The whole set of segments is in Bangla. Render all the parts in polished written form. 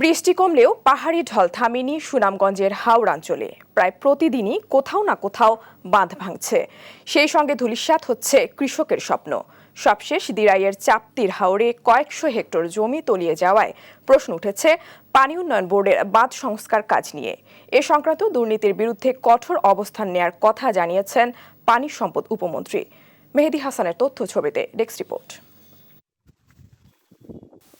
বৃষ্টি কমলেও পাহাড়ি ঢল থামেনি সুনামগঞ্জের হাওড়াঞ্চলে। প্রায় প্রতিদিনই কোথাও না কোথাও বাঁধ ভাঙছে, সেই সঙ্গে ধূলিসাৎ হচ্ছে কৃষকের স্বপ্ন। সবশেষ দিরাইয়ের চাপতির হাওরে কয়েকশো হেক্টর জমি তলিয়ে যাওয়ায় প্রশ্ন উঠেছে পানি উন্নয়ন বোর্ডের বাঁধ সংস্কার কাজ নিয়ে। এ সংক্রান্ত দুর্নীতির বিরুদ্ধে কঠোর অবস্থান নেয়ার কথা জানিয়েছেন পানি সম্পদ উপমন্ত্রী। মেহেদি হাসানের তথ্য ছবিতে ডেস্ক রিপোর্ট।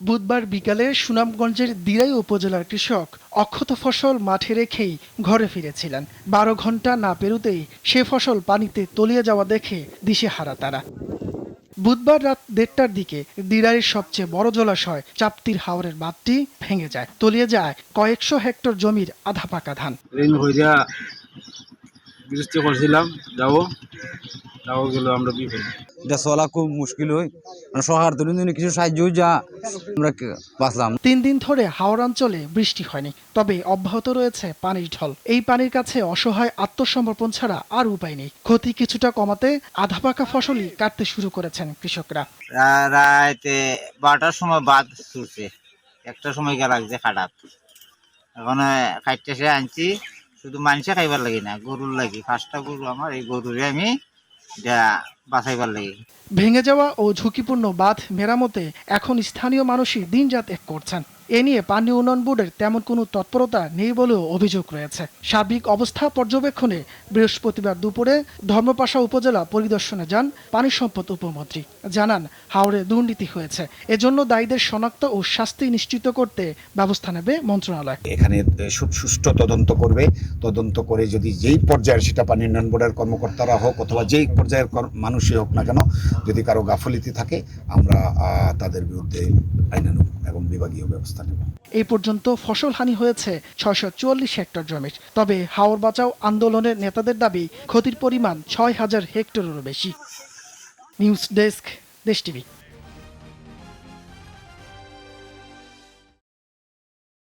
বুধবার বিকালে সুনামগঞ্জের দিরাই উপজেলার কৃষক অক্ষত ফসল মাঠে রেখেই ঘরে ফিরেছিলেন। 12 ঘন্টা না পেরুতেই সে ফসল পানিতে তলিয়ে যাওয়া দেখে দিশেহারা তারা। বুধবার রাত 1:30টার দিকে দিরাইয়ের সবচেয়ে বড় জলাশয় চাপতির হাওরের বাঁধটি ভেঙে যায়। তলিয়ে যায় কয়েকশো হেক্টর জমির আধা পাকা ধান। বৃষ্টি করছিলাম যাবো গেল আমরা বিপদ। এটা চলা খুব মুশকিল হয়, সরকার তুলে কিছু সাহায্য যা আমরা বাঁচলাম। 3 দিন ধরে হাওড়াঞ্চলে বৃষ্টি হয়নি, তবে অব্যাহত রয়েছে পানির ঢল। এই পানির কাছে অসহায় আত্মসমর্পণ ছাড়া আর উপায় নেই। ক্ষতি কিছুটা কমাতে আধা পাকা ফসলই কাটতে শুরু করেছেন কৃষকরা। রাতে 12টার সময় বাদ ছুটছে, একটার সময় গিয়ে লাগছে খাটাত। এখন খাইতেছে আনছি, শুধু মানুষে খাইবার লাগি না, গরুর লাগি। 5টা গরু আমার, এই গরুরে আমি বাঁচাইবার লাগি। ভেঙে যাওয়া ও ঝুঁকিপূর্ণ বাঁধ মেরামতে এখন স্থানীয় মানুষই দিনরাত এক করছেন। এ নিয়ে পানি উন্নয়ন বোর্ডের তেমন কোনো তৎপরতা নেই বলেও অভিযোগ রয়েছে। সার্বিক অবস্থা পর্যবেক্ষণে বৃহস্পতিবার দুপুরে ধর্মপাশা উপজেলা পরিদর্শনে যান পানি সম্পদ উপমন্ত্রী। জানান, হাওরে দুর্নীতি হয়েছে, এজন্য দায়ীদের শনাক্ত ও শাস্তি নিশ্চিত করতে ব্যবস্থা নেবে মন্ত্রণালয়। এখানে সুষ্ঠু তদন্ত করবে। তদন্ত করে যদি যেই পর্যায়ের, সেটা পানি উন্নয়ন বোর্ডের কর্মকর্তারা হোক অথবা যেই পর্যায়ের মানুষই হোক না কেন, যদি কারো গাফিলতি থাকে আমরা তাদের বিরুদ্ধে আইনানুগ এবং বিভাগীয় ব্যবস্থা নেব। এই পর্যন্ত ফসল হানি হয়েছে 644 হেক্টর জমির। তবে হাওর বাঁচাও আন্দোলনের নেতাদের দাবি ক্ষতির পরিমাণ 6000 হেক্টরেরও বেশি। নিউজ ডেস্ক, দেশ টিভি।